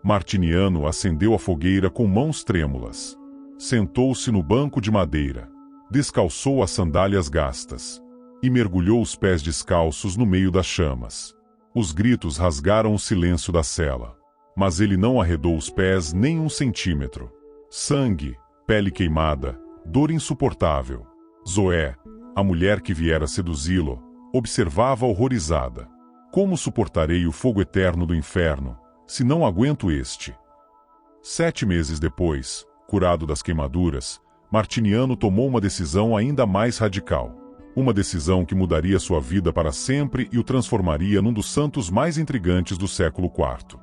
Martiniano acendeu a fogueira com mãos trêmulas. Sentou-se no banco de madeira. Descalçou as sandálias gastas. E mergulhou os pés descalços no meio das chamas. Os gritos rasgaram o silêncio da cela. Mas ele não arredou os pés nem 1 centímetro. Sangue, pele queimada, dor insuportável. Zoé, a mulher que viera seduzi-lo, observava horrorizada. Como suportarei o fogo eterno do inferno, se não aguento este? 7 meses depois, curado das queimaduras, Martiniano tomou uma decisão ainda mais radical. Uma decisão que mudaria sua vida para sempre e o transformaria num dos santos mais intrigantes do século IV.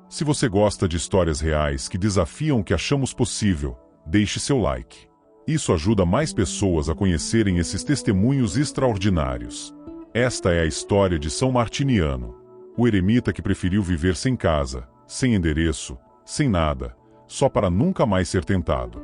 Se você gosta de histórias reais que desafiam o que achamos possível, deixe seu like. Isso ajuda mais pessoas a conhecerem esses testemunhos extraordinários. Esta é a história de São Martiniano, o eremita que preferiu viver sem casa, sem endereço, sem nada, só para nunca mais ser tentado.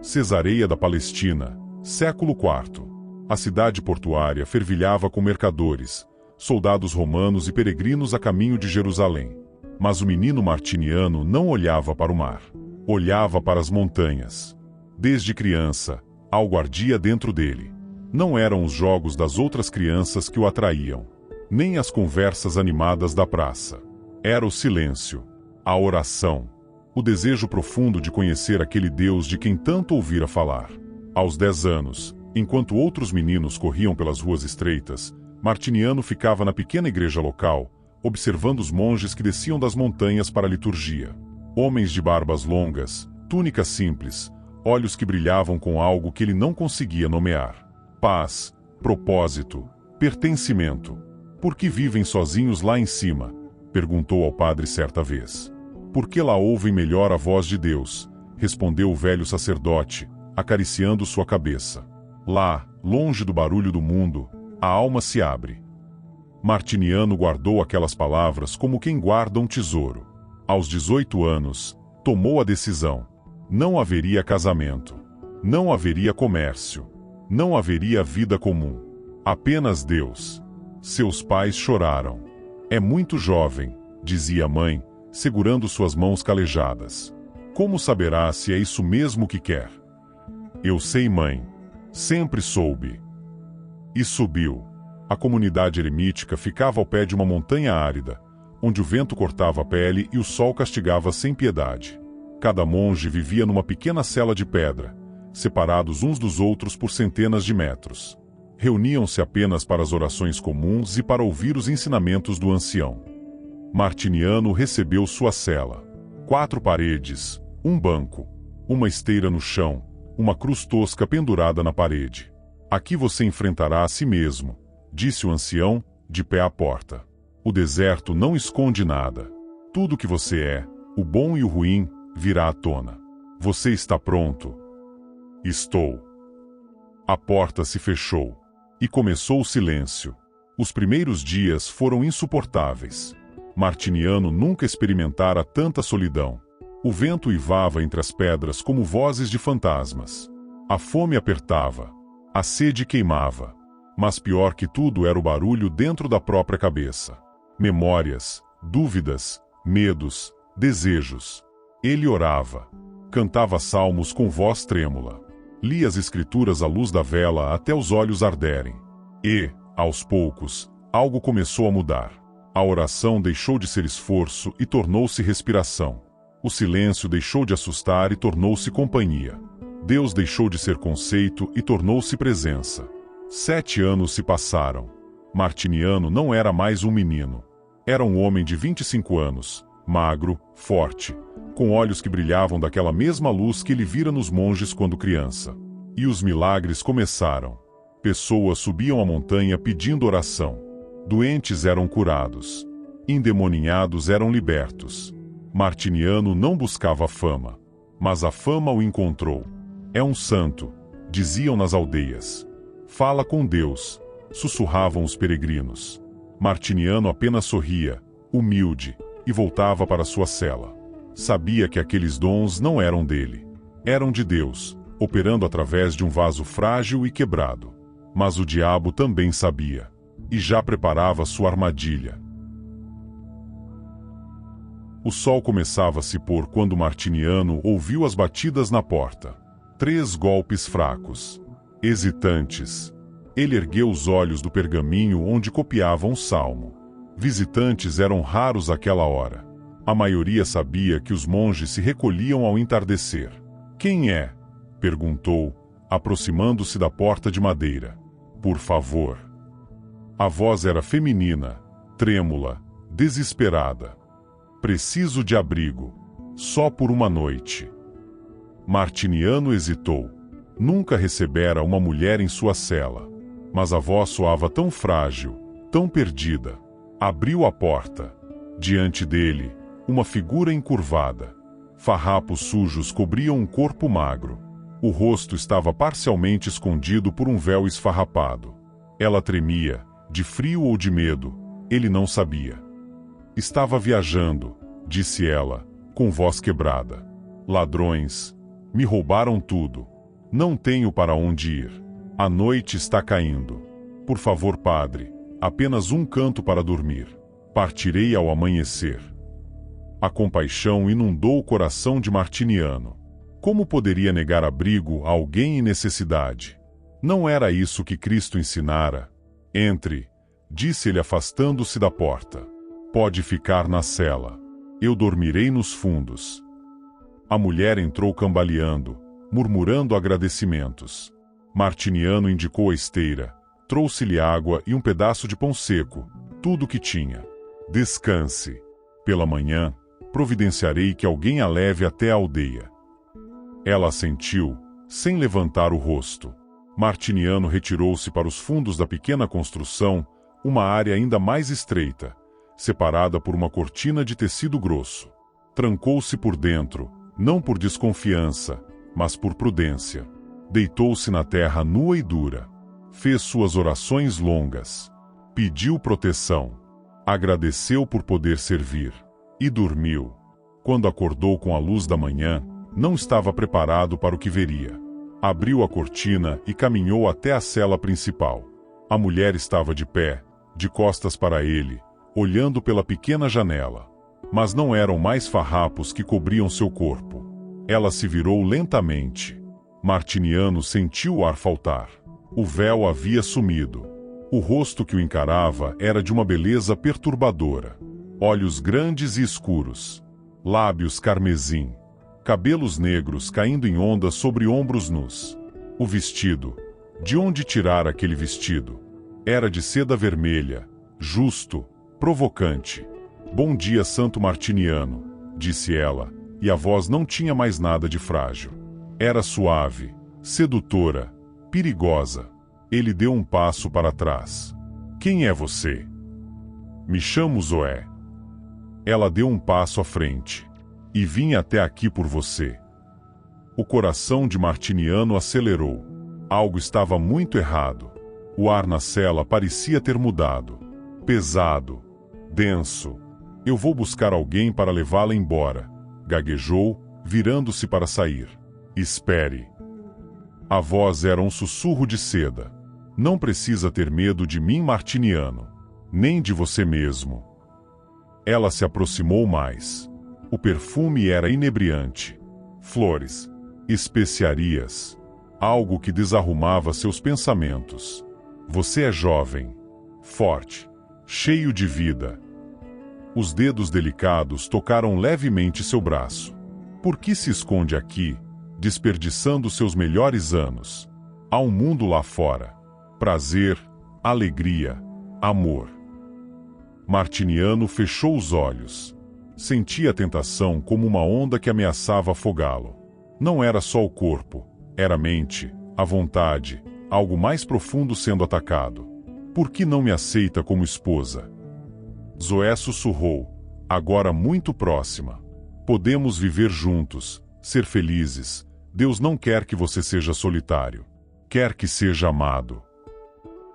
Cesareia da Palestina, século IV. A cidade portuária fervilhava com mercadores, soldados romanos e peregrinos a caminho de Jerusalém. Mas o menino Martiniano não olhava para o mar. Olhava para as montanhas. Desde criança, algo ardia dentro dele. Não eram os jogos das outras crianças que o atraíam, nem as conversas animadas da praça. Era o silêncio, a oração, o desejo profundo de conhecer aquele Deus de quem tanto ouvira falar. Aos 10 anos, enquanto outros meninos corriam pelas ruas estreitas, Martiniano ficava na pequena igreja local, observando os monges que desciam das montanhas para a liturgia. Homens de barbas longas, túnicas simples, olhos que brilhavam com algo que ele não conseguia nomear. Paz, propósito, pertencimento. Por que vivem sozinhos lá em cima? Perguntou ao padre certa vez. Por que lá ouvem melhor a voz de Deus? Respondeu o velho sacerdote, acariciando sua cabeça. Lá, longe do barulho do mundo, a alma se abre. Martiniano guardou aquelas palavras como quem guarda um tesouro. Aos 18 anos, tomou a decisão. Não haveria casamento. Não haveria comércio. Não haveria vida comum. Apenas Deus. Seus pais choraram. É muito jovem, dizia a mãe, segurando suas mãos calejadas. Como saberá se é isso mesmo que quer? Eu sei, mãe. Sempre soube. E subiu. A comunidade eremítica ficava ao pé de uma montanha árida, onde o vento cortava a pele e o sol castigava sem piedade. Cada monge vivia numa pequena cela de pedra, separados uns dos outros por centenas de metros. Reuniam-se apenas para as orações comuns e para ouvir os ensinamentos do ancião. Martiniano recebeu sua cela. 4 paredes, um banco, uma esteira no chão, uma cruz tosca pendurada na parede. Aqui você enfrentará a si mesmo, disse o ancião, de pé à porta. O deserto não esconde nada. Tudo o que você é, o bom e o ruim, virá à tona. Você está pronto? Estou. A porta se fechou. E começou o silêncio. Os primeiros dias foram insuportáveis. Martiniano nunca experimentara tanta solidão. O vento uivava entre as pedras como vozes de fantasmas. A fome apertava. A sede queimava. Mas pior que tudo era o barulho dentro da própria cabeça. Memórias, dúvidas, medos, desejos. Ele orava. Cantava salmos com voz trêmula. Lia as escrituras à luz da vela até os olhos arderem. E, aos poucos, algo começou a mudar. A oração deixou de ser esforço e tornou-se respiração. O silêncio deixou de assustar e tornou-se companhia. Deus deixou de ser conceito e tornou-se presença. 7 anos se passaram. Martiniano não era mais um menino. Era um homem de 25 anos, magro, forte, com olhos que brilhavam daquela mesma luz que ele vira nos monges quando criança. E os milagres começaram. Pessoas subiam a montanha pedindo oração. Doentes eram curados. Endemoninhados eram libertos. Martiniano não buscava fama, mas a fama o encontrou. É um santo, diziam nas aldeias. Fala com Deus, sussurravam os peregrinos. Martiniano apenas sorria, humilde, e voltava para sua cela. Sabia que aqueles dons não eram dele. Eram de Deus, operando através de um vaso frágil e quebrado. Mas o diabo também sabia. E já preparava sua armadilha. O sol começava a se pôr quando Martiniano ouviu as batidas na porta. 3 golpes fracos. Hesitantes. Ele ergueu os olhos do pergaminho onde copiava um salmo. Visitantes eram raros àquela hora. A maioria sabia que os monges se recolhiam ao entardecer. Quem é? Perguntou, aproximando-se da porta de madeira. Por favor. A voz era feminina, trêmula, desesperada. Preciso de abrigo. Só por uma noite. Martiniano hesitou. Nunca recebera uma mulher em sua cela. Mas a voz soava tão frágil, tão perdida. Abriu a porta. Diante dele, uma figura encurvada. Farrapos sujos cobriam um corpo magro. O rosto estava parcialmente escondido por um véu esfarrapado. Ela tremia, de frio ou de medo, ele não sabia. Estava viajando, disse ela, com voz quebrada. Ladrões, me roubaram tudo. Não tenho para onde ir. A noite está caindo. Por favor, padre, apenas um canto para dormir. Partirei ao amanhecer. A compaixão inundou o coração de Martiniano. Como poderia negar abrigo a alguém em necessidade? Não era isso que Cristo ensinara. Entre, disse ele afastando-se da porta. Pode ficar na cela. Eu dormirei nos fundos. A mulher entrou cambaleando, murmurando agradecimentos. Martiniano indicou a esteira, trouxe-lhe água e um pedaço de pão seco, tudo o que tinha. Descanse. Pela manhã, providenciarei que alguém a leve até a aldeia. Ela assentiu, sem levantar o rosto. Martiniano retirou-se para os fundos da pequena construção, uma área ainda mais estreita, separada por uma cortina de tecido grosso. Trancou-se por dentro, não por desconfiança, mas por prudência. Deitou-se na terra nua e dura. Fez suas orações longas. Pediu proteção. Agradeceu por poder servir. E dormiu. Quando acordou com a luz da manhã, não estava preparado para o que veria. Abriu a cortina e caminhou até a cela principal. A mulher estava de pé, de costas para ele, olhando pela pequena janela. Mas não eram mais farrapos que cobriam seu corpo. Ela se virou lentamente. Martiniano sentiu o ar faltar. O véu havia sumido. O rosto que o encarava era de uma beleza perturbadora. Olhos grandes e escuros. Lábios carmesim. Cabelos negros caindo em ondas sobre ombros nus. O vestido. De onde tirar aquele vestido? Era de seda vermelha, justo, provocante. Bom dia, Santo Martiniano, disse ela, e a voz não tinha mais nada de frágil. Era suave, sedutora, perigosa. Ele deu um passo para trás. Quem é você? Me chamo Zoé. Ela deu um passo à frente. E vim até aqui por você. O coração de Martiniano acelerou. Algo estava muito errado. O ar na cela parecia ter mudado. Pesado. Denso. Eu vou buscar alguém para levá-la embora, gaguejou, virando-se para sair. Espere. A voz era um sussurro de seda. Não precisa ter medo de mim, Martiniano. Nem de você mesmo. Ela se aproximou mais. O perfume era inebriante. Flores. Especiarias. Algo que desarrumava seus pensamentos. Você é jovem. Forte. Cheio de vida. Os dedos delicados tocaram levemente seu braço. Por que se esconde aqui, desperdiçando seus melhores anos? Há um mundo lá fora. Prazer, alegria, amor. Martiniano fechou os olhos. Sentia a tentação como uma onda que ameaçava afogá-lo. Não era só o corpo, era a mente, a vontade, algo mais profundo sendo atacado. Por que não me aceita como esposa? Zoé sussurrou, agora muito próxima. Podemos viver juntos, ser felizes. Deus não quer que você seja solitário. Quer que seja amado.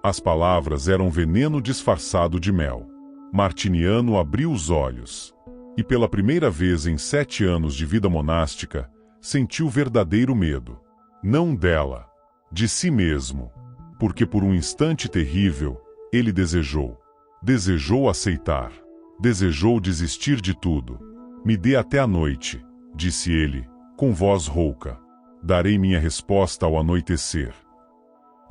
As palavras eram veneno disfarçado de mel. Martiniano abriu os olhos. E pela primeira vez em 7 anos de vida monástica, sentiu verdadeiro medo. Não dela, de si mesmo. Porque por um instante terrível, ele desejou aceitar. Desejou desistir de tudo. Me dê até a noite, disse ele, com voz rouca. Darei minha resposta ao anoitecer.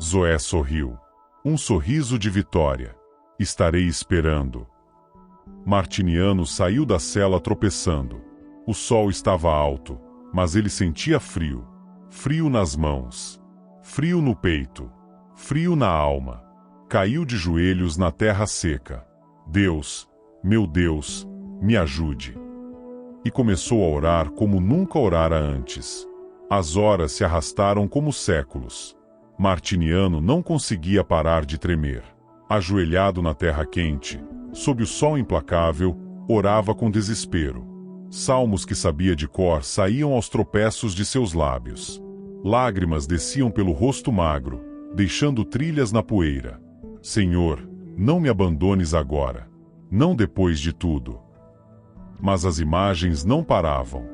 Zoé sorriu. Um sorriso de vitória. Estarei esperando. Martiniano saiu da cela tropeçando. O sol estava alto, mas ele sentia frio. Frio nas mãos. Frio no peito. Frio na alma. Caiu de joelhos na terra seca. Deus, meu Deus, me ajude. E começou a orar como nunca orara antes. As horas se arrastaram como séculos. Martiniano não conseguia parar de tremer. Ajoelhado na terra quente, sob o sol implacável, orava com desespero. Salmos que sabia de cor saíam aos tropeços de seus lábios. Lágrimas desciam pelo rosto magro, deixando trilhas na poeira. Senhor, não me abandones agora. Não depois de tudo. Mas as imagens não paravam.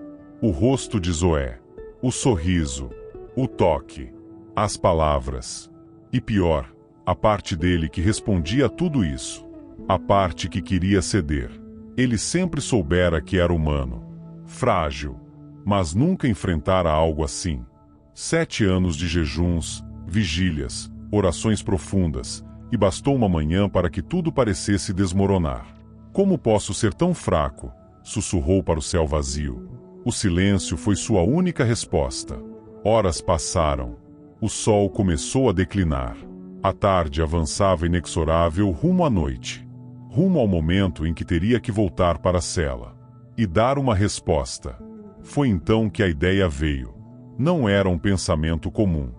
O rosto de Zoé. O sorriso. O toque. As palavras. E pior, a parte dele que respondia a tudo isso. A parte que queria ceder. Ele sempre soubera que era humano. Frágil. Mas nunca enfrentara algo assim. 7 anos de jejuns, vigílias, orações profundas, e bastou uma manhã para que tudo parecesse desmoronar. Como posso ser tão fraco? Sussurrou para o céu vazio. O silêncio foi sua única resposta. Horas passaram. O sol começou a declinar. A tarde avançava inexorável rumo à noite. Rumo ao momento em que teria que voltar para a cela. E dar uma resposta. Foi então que a ideia veio. Não era um pensamento comum.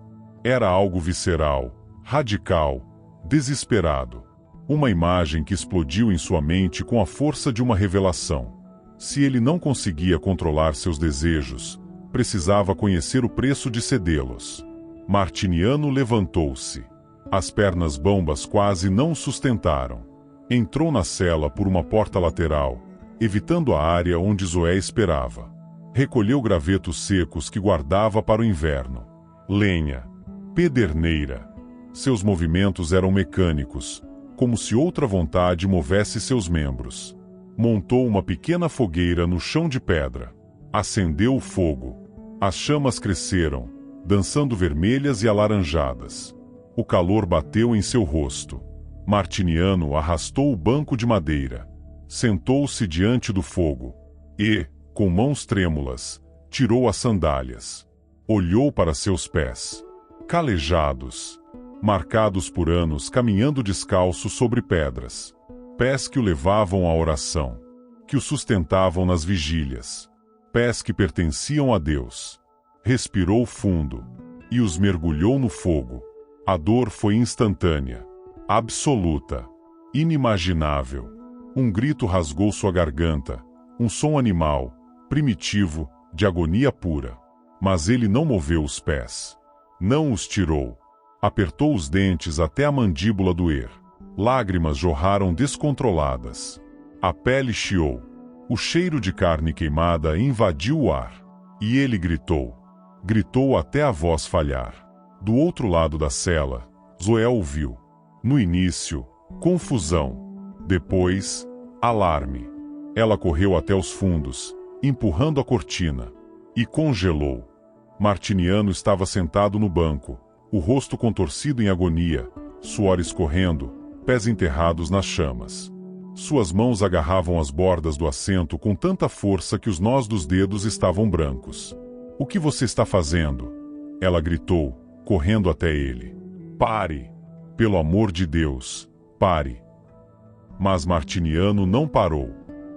Era algo visceral, radical, desesperado. Uma imagem que explodiu em sua mente com a força de uma revelação. Se ele não conseguia controlar seus desejos, precisava conhecer o preço de cedê-los. Martiniano levantou-se. As pernas bambas quase não o sustentaram. Entrou na cela por uma porta lateral, evitando a área onde Zoé esperava. Recolheu gravetos secos que guardava para o inverno. Lenha. Pederneira. Seus movimentos eram mecânicos, como se outra vontade movesse seus membros. Montou uma pequena fogueira no chão de pedra. Acendeu o fogo. As chamas cresceram, dançando vermelhas e alaranjadas. O calor bateu em seu rosto. Martiniano arrastou o banco de madeira. Sentou-se diante do fogo. E, com mãos trêmulas, tirou as sandálias. Olhou para seus pés. Calejados. Marcados por anos caminhando descalço sobre pedras. Pés que o levavam à oração. Que o sustentavam nas vigílias. Pés que pertenciam a Deus. Respirou fundo. E os mergulhou no fogo. A dor foi instantânea. Absoluta. Inimaginável. Um grito rasgou sua garganta. Um som animal, primitivo, de agonia pura. Mas ele não moveu os pés. Não os tirou. Apertou os dentes até a mandíbula doer. Lágrimas jorraram descontroladas. A pele chiou. O cheiro de carne queimada invadiu o ar. E ele gritou. Gritou até a voz falhar. Do outro lado da cela, Zoé ouviu. No início, confusão. Depois, alarme. Ela correu até os fundos, empurrando a cortina. E congelou. Martiniano estava sentado no banco, o rosto contorcido em agonia, suor escorrendo, pés enterrados nas chamas. Suas mãos agarravam as bordas do assento com tanta força que os nós dos dedos estavam brancos. — O que você está fazendo? Ela gritou, correndo até ele. — Pare! Pelo amor de Deus, pare! Mas Martiniano não parou.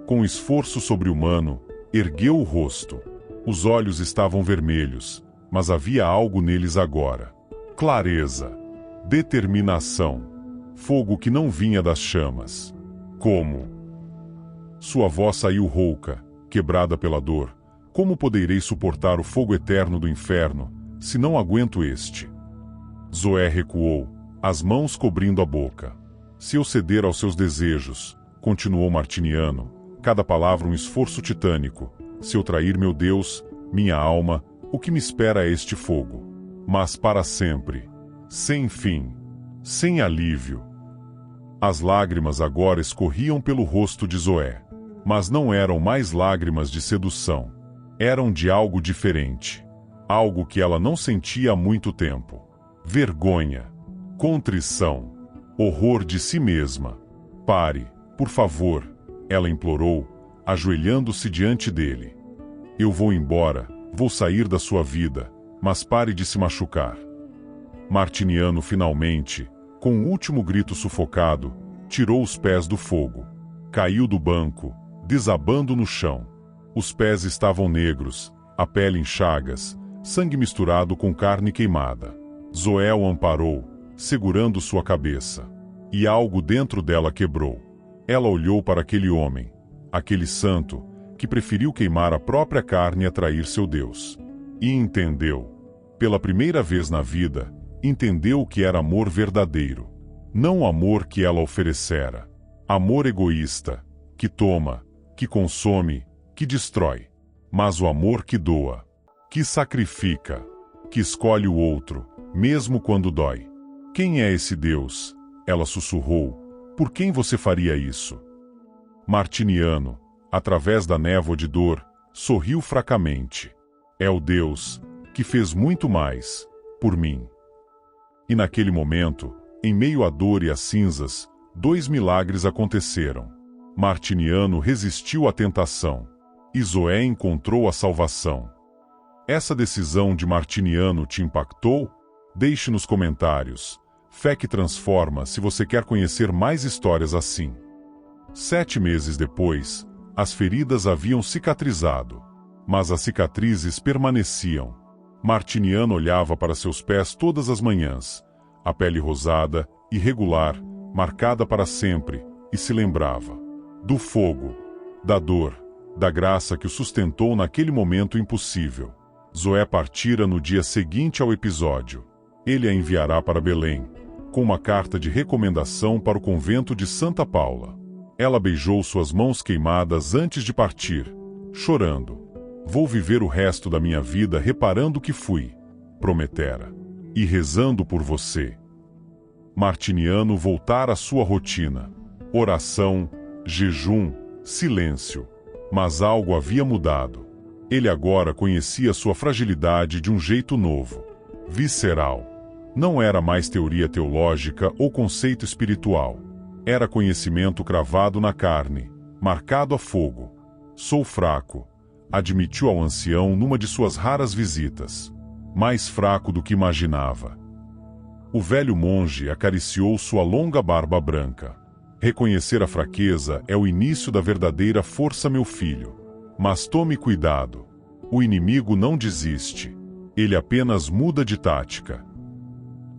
Com esforço sobre-humano, ergueu o rosto. Os olhos estavam vermelhos, mas havia algo neles agora. Clareza. Determinação. Fogo que não vinha das chamas. Como? Sua voz saiu rouca, quebrada pela dor. Como poderei suportar o fogo eterno do inferno, se não aguento este? Zoé recuou, as mãos cobrindo a boca. Se eu ceder aos seus desejos, continuou Martiniano, cada palavra um esforço titânico. Se eu trair meu Deus, minha alma, o que me espera é este fogo. Mas para sempre. Sem fim. Sem alívio. As lágrimas agora escorriam pelo rosto de Zoé. Mas não eram mais lágrimas de sedução. Eram de algo diferente. Algo que ela não sentia há muito tempo. Vergonha. Contrição. Horror de si mesma. Pare, por favor, ela implorou, ajoelhando-se diante dele. Eu vou embora, vou sair da sua vida, mas pare de se machucar. Martiniano finalmente, com um último grito sufocado, tirou os pés do fogo. Caiu do banco, desabando no chão. Os pés estavam negros, a pele em chagas, sangue misturado com carne queimada. Zoé o amparou, segurando sua cabeça. E algo dentro dela quebrou. Ela olhou para aquele homem, aquele santo, que preferiu queimar a própria carne a trair seu Deus. E entendeu. Pela primeira vez na vida, entendeu o que era amor verdadeiro. Não o amor que ela oferecera. Amor egoísta, que toma, que consome, que destrói. Mas o amor que doa, que sacrifica, que escolhe o outro, mesmo quando dói. Quem é esse Deus? Ela sussurrou. Por quem você faria isso? Martiniano, através da névoa de dor, sorriu fracamente. É o Deus que fez muito mais por mim. E naquele momento, em meio à dor e às cinzas, 2 milagres aconteceram. Martiniano resistiu à tentação. E Zoé encontrou a salvação. Essa decisão de Martiniano te impactou? Deixe nos comentários. Fé que transforma, se você quer conhecer mais histórias assim. 7 meses depois, as feridas haviam cicatrizado. Mas as cicatrizes permaneciam. Martiniano olhava para seus pés todas as manhãs. A pele rosada, irregular, marcada para sempre, e se lembrava. Do fogo, da dor, da graça que o sustentou naquele momento impossível. Zoé partira no dia seguinte ao episódio. Ele a enviará para Belém, com uma carta de recomendação para o convento de Santa Paula. Ela beijou suas mãos queimadas antes de partir, chorando. Vou viver o resto da minha vida reparando o que fui, prometera, e rezando por você. Martiniano voltara à sua rotina. Oração, jejum, silêncio. Mas algo havia mudado. Ele agora conhecia sua fragilidade de um jeito novo. Visceral. Não era mais teoria teológica ou conceito espiritual. Era conhecimento cravado na carne, marcado a fogo. Sou fraco, admitiu ao ancião numa de suas raras visitas. Mais fraco do que imaginava. O velho monge acariciou sua longa barba branca. Reconhecer a fraqueza é o início da verdadeira força, meu filho. Mas tome cuidado. O inimigo não desiste. Ele apenas muda de tática.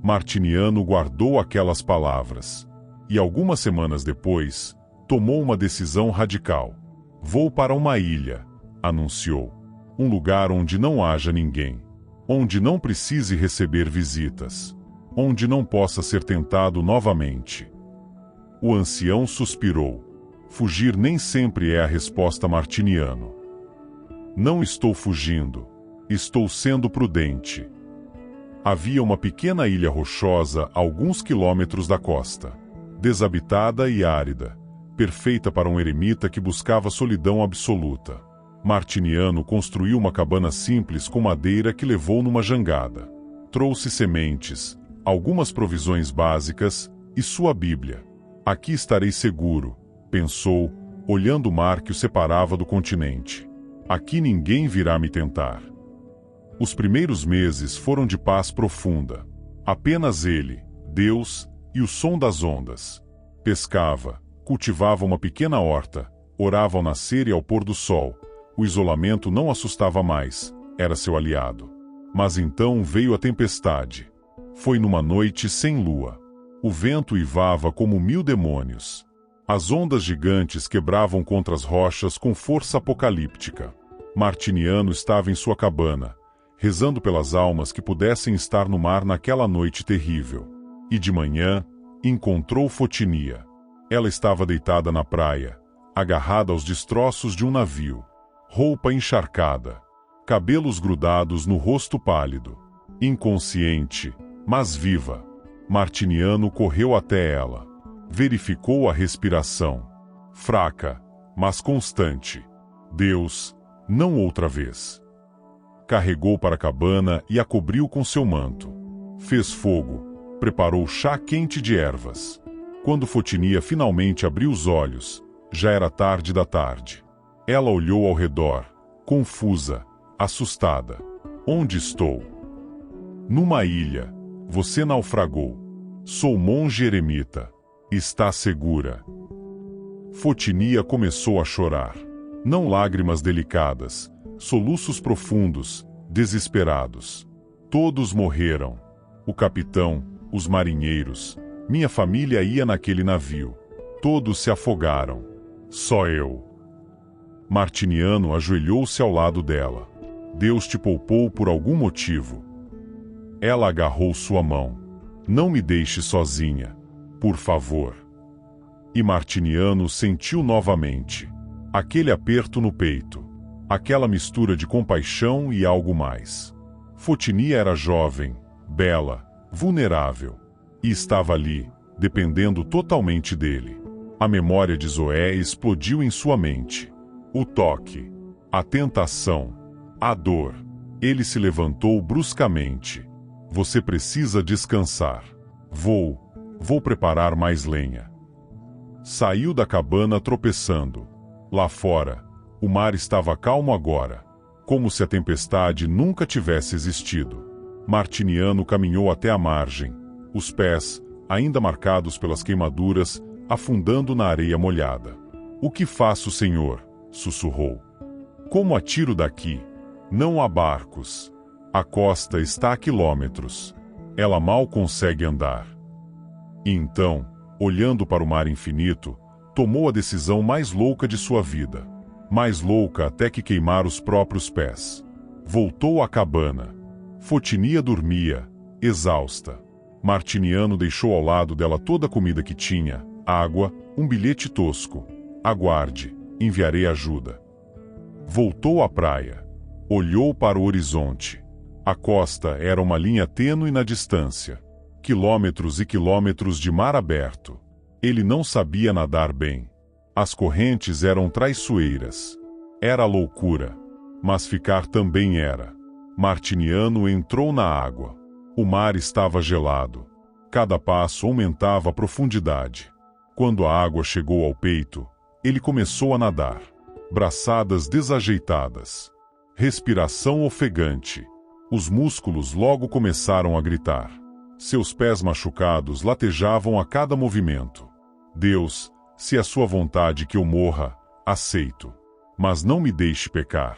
Martiniano guardou aquelas palavras. E algumas semanas depois, tomou uma decisão radical. Vou para uma ilha, anunciou. Um lugar onde não haja ninguém. Onde não precise receber visitas. Onde não possa ser tentado novamente. O ancião suspirou. Fugir nem sempre é a resposta, Martiniano. Não estou fugindo. Estou sendo prudente. Havia uma pequena ilha rochosa a alguns quilômetros da costa. Desabitada e árida. Perfeita para um eremita que buscava solidão absoluta. Martiniano construiu uma cabana simples com madeira que levou numa jangada. Trouxe sementes, algumas provisões básicas e sua Bíblia. Aqui estarei seguro, pensou, olhando o mar que o separava do continente. Aqui ninguém virá me tentar. Os primeiros meses foram de paz profunda. Apenas ele, Deus e o som das ondas. Pescava, cultivava uma pequena horta, orava ao nascer e ao pôr do sol. O isolamento não assustava mais, era seu aliado. Mas então veio a tempestade. Foi numa noite sem lua. O vento uivava como 1000 demônios. As ondas gigantes quebravam contra as rochas com força apocalíptica. Martiniano estava em sua cabana, rezando pelas almas que pudessem estar no mar naquela noite terrível. E de manhã, encontrou Fotinia. Ela estava deitada na praia, agarrada aos destroços de um navio. Roupa encharcada, cabelos grudados no rosto pálido. Inconsciente, mas viva. Martiniano correu até ela. Verificou a respiração. Fraca, mas constante. Deus, não outra vez. Carregou para a cabana e a cobriu com seu manto. Fez fogo, preparou chá quente de ervas. Quando Fotinia finalmente abriu os olhos, já era tarde da tarde. Ela olhou ao redor, confusa, assustada. Onde estou? Numa ilha. Você naufragou. Sou monge eremita. Está segura. Fotinia começou a chorar. Não lágrimas delicadas, soluços profundos, desesperados. Todos morreram. O capitão, os marinheiros, minha família ia naquele navio. Todos se afogaram. Só eu. Martiniano ajoelhou-se ao lado dela. Deus te poupou por algum motivo. Ela agarrou sua mão. Não me deixe sozinha, por favor. E Martiniano sentiu novamente aquele aperto no peito, aquela mistura de compaixão e algo mais. Fotinia era jovem, bela, vulnerável, e estava ali, dependendo totalmente dele. A memória de Zoé explodiu em sua mente. O toque, a tentação, a dor. Ele se levantou bruscamente. Você precisa descansar. Vou preparar mais lenha. Saiu da cabana tropeçando. Lá fora, o mar estava calmo agora, como se a tempestade nunca tivesse existido. Martiniano caminhou até a margem, os pés, ainda marcados pelas queimaduras, afundando na areia molhada. O que faço, senhor? Sussurrou. Como atiro daqui? Não há barcos. A costa está a quilômetros. Ela mal consegue andar. E então, olhando para o mar infinito, tomou a decisão mais louca de sua vida. Mais louca até que queimar os próprios pés. Voltou à cabana. Fotinia dormia, exausta. Martiniano deixou ao lado dela toda a comida que tinha, água, um bilhete tosco. Aguarde, enviarei ajuda. Voltou à praia. Olhou para o horizonte. A costa era uma linha tênue na distância. Quilômetros e quilômetros de mar aberto. Ele não sabia nadar bem. As correntes eram traiçoeiras. Era loucura. Mas ficar também era. Martiniano entrou na água. O mar estava gelado. Cada passo aumentava a profundidade. Quando a água chegou ao peito, ele começou a nadar. Braçadas desajeitadas. Respiração ofegante. Os músculos logo começaram a gritar. Seus pés machucados latejavam a cada movimento. Deus, se é sua vontade que eu morra, aceito. Mas não me deixe pecar.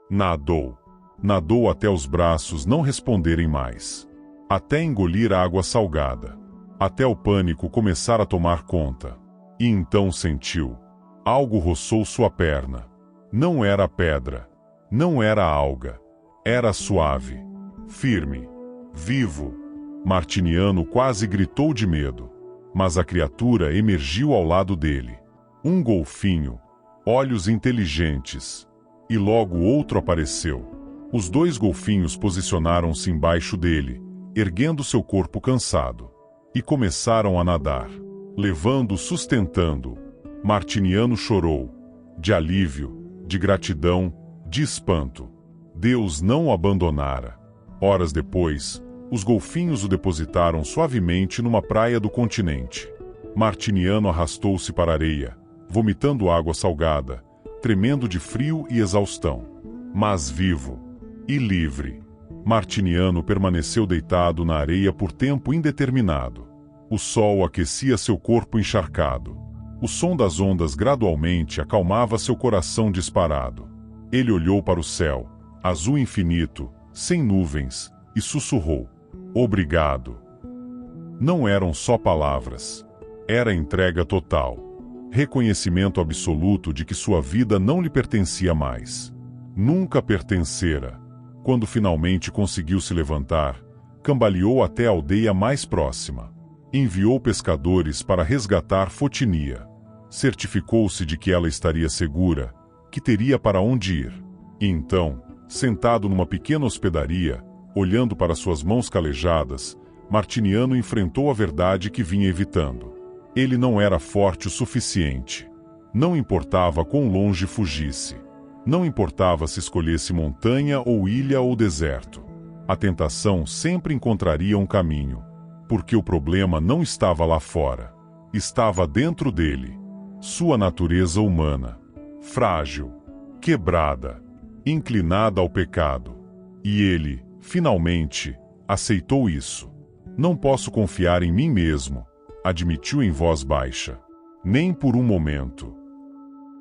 Nadou. Nadou até os braços não responderem mais. Até engolir a água salgada. Até o pânico começar a tomar conta. E então sentiu. Algo roçou sua perna. Não era a pedra. Não era a alga. Era suave. Firme. Vivo. Martiniano quase gritou de medo. Mas a criatura emergiu ao lado dele. Um golfinho. Olhos inteligentes. E logo outro apareceu. Os dois golfinhos posicionaram-se embaixo dele, erguendo seu corpo cansado. E começaram a nadar. Levando, sustentando. Martiniano chorou. De alívio, de gratidão, de espanto. Deus não o abandonara. Horas depois, os golfinhos o depositaram suavemente numa praia do continente. Martiniano arrastou-se para a areia, vomitando água salgada, tremendo de frio e exaustão. Mas vivo e livre. Martiniano permaneceu deitado na areia por tempo indeterminado. O sol aquecia seu corpo encharcado. O som das ondas gradualmente acalmava seu coração disparado. Ele olhou para o céu, azul infinito, sem nuvens, e sussurrou: obrigado. Não eram só palavras. Era entrega total. Reconhecimento absoluto de que sua vida não lhe pertencia mais. Nunca pertencera. Quando finalmente conseguiu se levantar, cambaleou até a aldeia mais próxima. Enviou pescadores para resgatar Fotinia. Certificou-se de que ela estaria segura, que teria para onde ir. E então, sentado numa pequena hospedaria, olhando para suas mãos calejadas, Martiniano enfrentou a verdade que vinha evitando. Ele não era forte o suficiente. Não importava quão longe fugisse. Não importava se escolhesse montanha ou ilha ou deserto. A tentação sempre encontraria um caminho. Porque o problema não estava lá fora. Estava dentro dele. Sua natureza humana. Frágil. Quebrada. Inclinada ao pecado. E ele, finalmente, aceitou isso. Não posso confiar em mim mesmo, admitiu em voz baixa. Nem por um momento.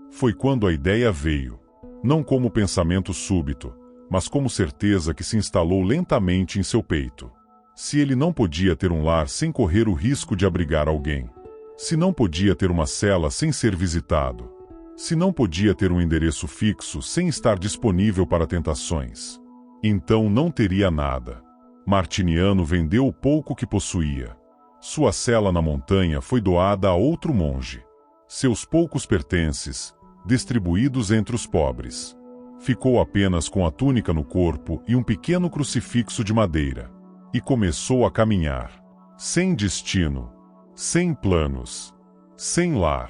Foi quando a ideia veio. Não como pensamento súbito, mas como certeza que se instalou lentamente em seu peito. Se ele não podia ter um lar sem correr o risco de abrigar alguém. Se não podia ter uma cela sem ser visitado. Se não podia ter um endereço fixo sem estar disponível para tentações. Então não teria nada. Martiniano vendeu o pouco que possuía. Sua cela na montanha foi doada a outro monge. Seus poucos pertences, distribuídos entre os pobres. Ficou apenas com a túnica no corpo e um pequeno crucifixo de madeira. E começou a caminhar. Sem destino. Sem planos. Sem lar.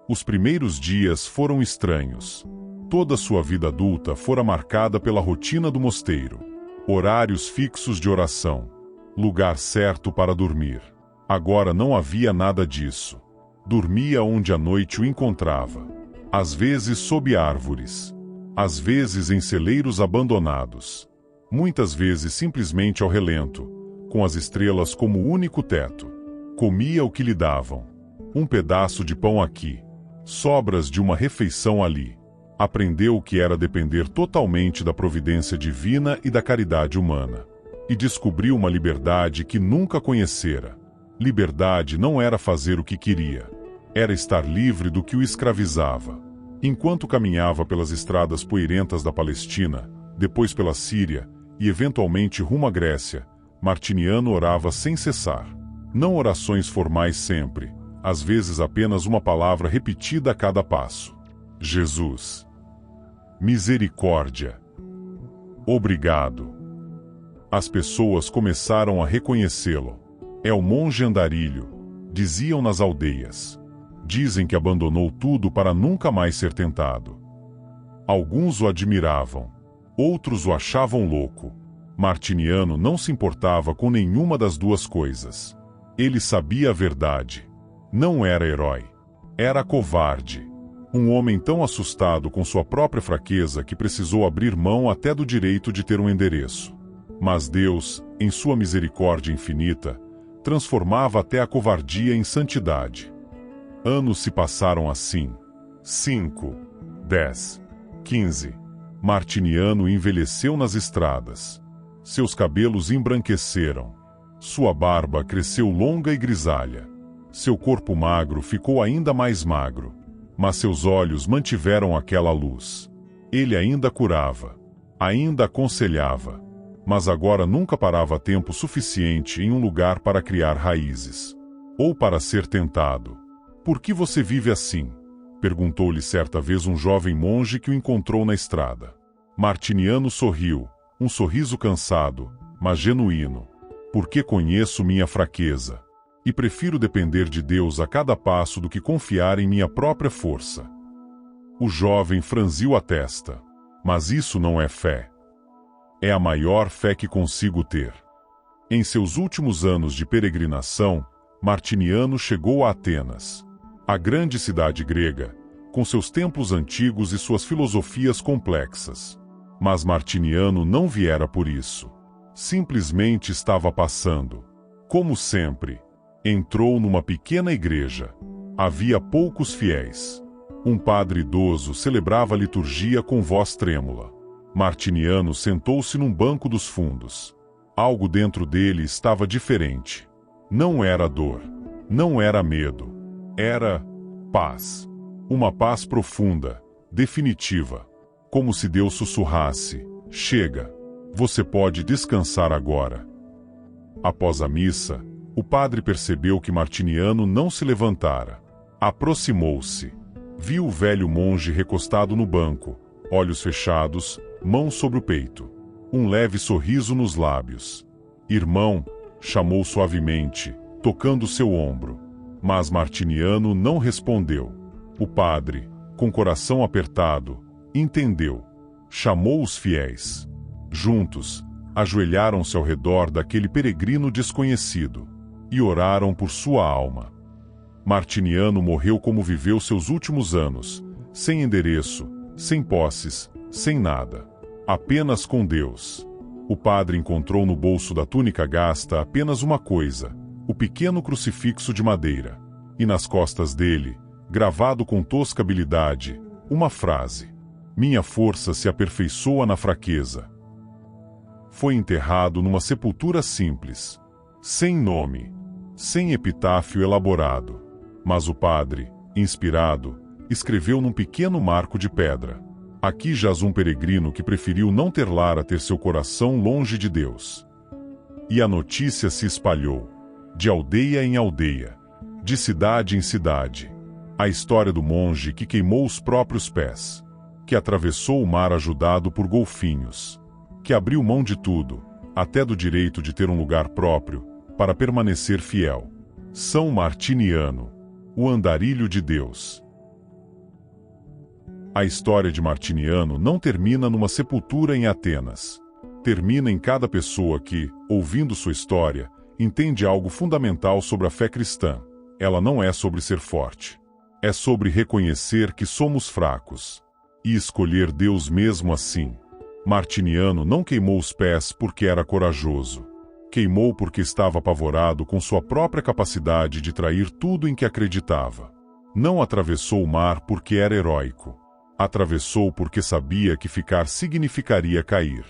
Os primeiros dias foram estranhos. Toda sua vida adulta fora marcada pela rotina do mosteiro. Horários fixos de oração. Lugar certo para dormir. Agora não havia nada disso. Dormia onde a noite o encontrava. Às vezes sob árvores. Às vezes em celeiros abandonados. Muitas vezes simplesmente ao relento, com as estrelas como único teto. Comia o que lhe davam. Um pedaço de pão aqui. Sobras de uma refeição ali. Aprendeu o que era depender totalmente da providência divina e da caridade humana. E descobriu uma liberdade que nunca conhecera. Liberdade não era fazer o que queria. Era estar livre do que o escravizava. Enquanto caminhava pelas estradas poeirentas da Palestina, depois pela Síria, e eventualmente rumo à Grécia, Martiniano orava sem cessar. Não orações formais sempre, às vezes apenas uma palavra repetida a cada passo. Jesus. Misericórdia. Obrigado. As pessoas começaram a reconhecê-lo. É o monge andarilho, diziam nas aldeias. Dizem que abandonou tudo para nunca mais ser tentado. Alguns o admiravam. Outros o achavam louco. Martiniano não se importava com nenhuma das duas coisas. Ele sabia a verdade. Não era herói. Era covarde. Um homem tão assustado com sua própria fraqueza que precisou abrir mão até do direito de ter um endereço. Mas Deus, em sua misericórdia infinita, transformava até a covardia em santidade. Anos se passaram assim. 5, 10, 15. Martiniano envelheceu nas estradas. Seus cabelos embranqueceram. Sua barba cresceu longa e grisalha. Seu corpo magro ficou ainda mais magro. Mas seus olhos mantiveram aquela luz. Ele ainda curava. Ainda aconselhava. Mas agora nunca parava tempo suficiente em um lugar para criar raízes. Ou para ser tentado. Por que você vive assim? Perguntou-lhe certa vez um jovem monge que o encontrou na estrada. Martiniano sorriu, um sorriso cansado, mas genuíno. Porque conheço minha fraqueza. E prefiro depender de Deus a cada passo do que confiar em minha própria força. O jovem franziu a testa. Mas isso não é fé. É a maior fé que consigo ter. Em seus últimos anos de peregrinação, Martiniano chegou a Atenas. A grande cidade grega, com seus templos antigos e suas filosofias complexas. Mas Martiniano não viera por isso. Simplesmente estava passando. Como sempre, entrou numa pequena igreja. Havia poucos fiéis. Um padre idoso celebrava a liturgia com voz trêmula. Martiniano sentou-se num banco dos fundos. Algo dentro dele estava diferente. Não era dor. Não era medo. Era paz. Uma paz profunda, definitiva. Como se Deus sussurrasse: chega, você pode descansar agora. Após a missa, o padre percebeu que Martiniano não se levantara. Aproximou-se. Viu o velho monge recostado no banco, olhos fechados, mãos sobre o peito. Um leve sorriso nos lábios. Irmão, chamou suavemente, tocando seu ombro. Mas Martiniano não respondeu. O padre, com coração apertado, entendeu. Chamou os fiéis. Juntos, ajoelharam-se ao redor daquele peregrino desconhecido e oraram por sua alma. Martiniano morreu como viveu seus últimos anos, sem endereço, sem posses, sem nada. Apenas com Deus. O padre encontrou no bolso da túnica gasta apenas uma coisa, o pequeno crucifixo de madeira. E nas costas dele, gravado com tosca habilidade, uma frase: "Minha força se aperfeiçoa na fraqueza." Foi enterrado numa sepultura simples, sem nome, sem epitáfio elaborado. Mas o padre, inspirado, escreveu num pequeno marco de pedra: "Aqui jaz um peregrino que preferiu não ter lar a ter seu coração longe de Deus." E a notícia se espalhou, de aldeia em aldeia, de cidade em cidade. A história do monge que queimou os próprios pés, que atravessou o mar ajudado por golfinhos, que abriu mão de tudo, até do direito de ter um lugar próprio, para permanecer fiel. São Martiniano, o andarilho de Deus. A história de Martiniano não termina numa sepultura em Atenas. Termina em cada pessoa que, ouvindo sua história, entende algo fundamental sobre a fé cristã. Ela não é sobre ser forte. É sobre reconhecer que somos fracos. E escolher Deus mesmo assim. Martiniano não queimou os pés porque era corajoso. Queimou porque estava apavorado com sua própria capacidade de trair tudo em que acreditava. Não atravessou o mar porque era heróico. Atravessou porque sabia que ficar significaria cair.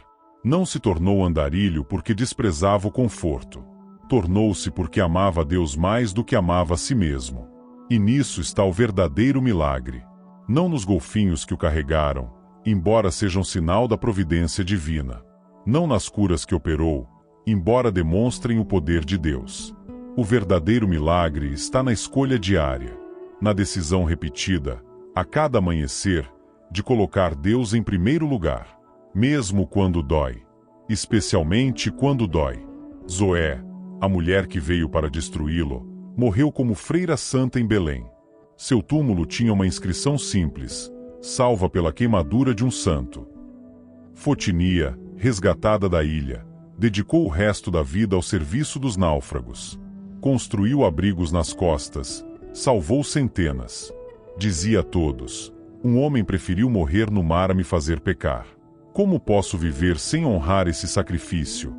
Não se tornou andarilho porque desprezava o conforto. Tornou-se porque amava Deus mais do que amava a si mesmo. E nisso está o verdadeiro milagre. Não nos golfinhos que o carregaram, embora sejam sinal da providência divina. Não nas curas que operou, embora demonstrem o poder de Deus. O verdadeiro milagre está na escolha diária, na decisão repetida, a cada amanhecer, de colocar Deus em primeiro lugar, mesmo quando dói. Especialmente quando dói. Zoé, a mulher que veio para destruí-lo, morreu como freira santa em Belém. Seu túmulo tinha uma inscrição simples: "Salva pela queimadura de um santo." Fotinia, resgatada da ilha, dedicou o resto da vida ao serviço dos náufragos. Construiu abrigos nas costas, salvou centenas. Dizia a todos: "Um homem preferiu morrer no mar a me fazer pecar. Como posso viver sem honrar esse sacrifício?"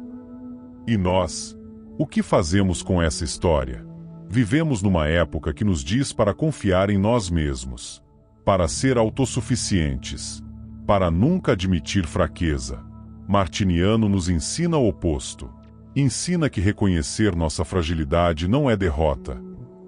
E nós? O que fazemos com essa história? Vivemos numa época que nos diz para confiar em nós mesmos, para ser autossuficientes, para nunca admitir fraqueza. Martiniano nos ensina o oposto. Ensina que reconhecer nossa fragilidade não é derrota,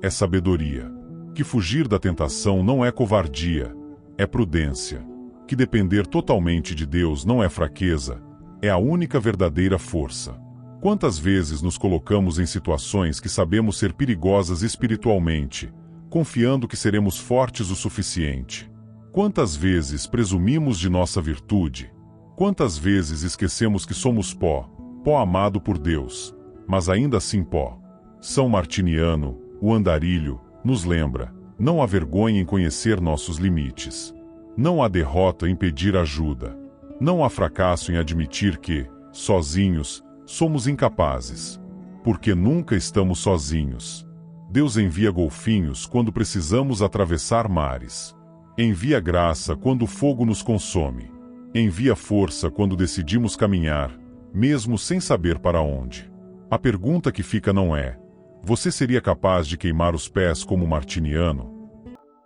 é sabedoria. Que fugir da tentação não é covardia, é prudência. Que depender totalmente de Deus não é fraqueza, é a única verdadeira força. Quantas vezes nos colocamos em situações que sabemos ser perigosas espiritualmente, confiando que seremos fortes o suficiente? Quantas vezes presumimos de nossa virtude? Quantas vezes esquecemos que somos pó, pó amado por Deus, mas ainda assim pó? São Martiniano, o andarilho, nos lembra: não há vergonha em conhecer nossos limites. Não há derrota em pedir ajuda. Não há fracasso em admitir que, sozinhos, somos incapazes. Porque nunca estamos sozinhos. Deus envia golfinhos quando precisamos atravessar mares. Envia graça quando o fogo nos consome. Envia força quando decidimos caminhar, mesmo sem saber para onde. A pergunta que fica não é: você seria capaz de queimar os pés como Martiniano?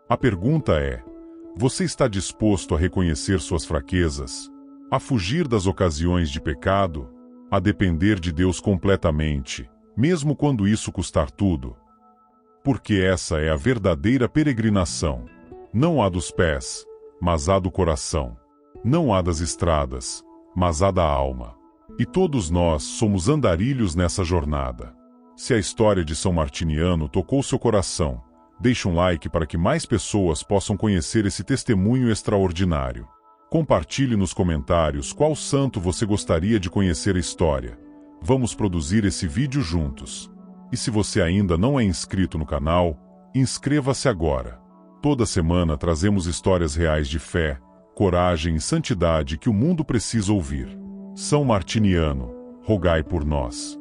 A pergunta é: você está disposto a reconhecer suas fraquezas? A fugir das ocasiões de pecado? A depender de Deus completamente, mesmo quando isso custar tudo? Porque essa é a verdadeira peregrinação. Não há dos pés, mas há do coração. Não há das estradas, mas há da alma. E todos nós somos andarilhos nessa jornada. Se a história de São Martiniano tocou seu coração, deixe um like para que mais pessoas possam conhecer esse testemunho extraordinário. Compartilhe nos comentários qual santo você gostaria de conhecer a história. Vamos produzir esse vídeo juntos. E se você ainda não é inscrito no canal, inscreva-se agora. Toda semana trazemos histórias reais de fé, coragem e santidade que o mundo precisa ouvir. São Martiniano, rogai por nós.